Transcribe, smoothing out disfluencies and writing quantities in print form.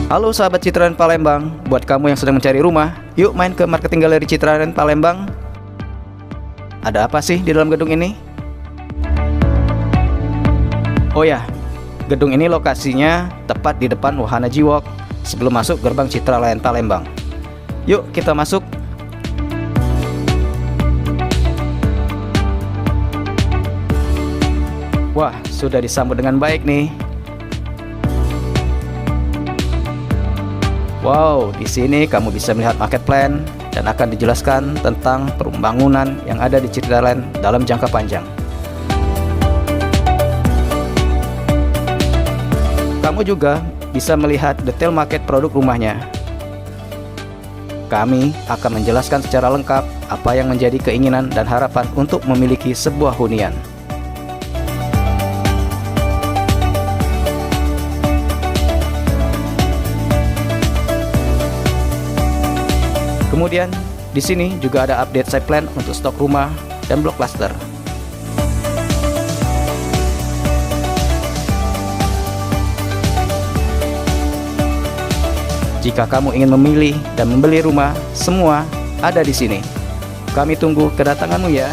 Halo sahabat Citraland Palembang, buat kamu yang sedang mencari rumah, yuk main ke Marketing Galeri Citraland Palembang. Ada apa sih di dalam gedung ini? Oh ya, gedung ini lokasinya tepat di depan Wahana G-Walk sebelum masuk gerbang Citraland Palembang. Yuk kita masuk. Wah, sudah disambut dengan baik nih. Wow, di sini kamu bisa melihat market plan dan akan dijelaskan tentang pembangunan yang ada di Citraland dalam jangka panjang. Kamu juga bisa melihat detail market produk rumahnya. Kami akan menjelaskan secara lengkap apa yang menjadi keinginan dan harapan untuk memiliki sebuah hunian. Kemudian, di sini juga ada update site plan untuk stok rumah dan blok cluster. Jika kamu ingin memilih dan membeli rumah, semua ada di sini. Kami tunggu kedatanganmu ya.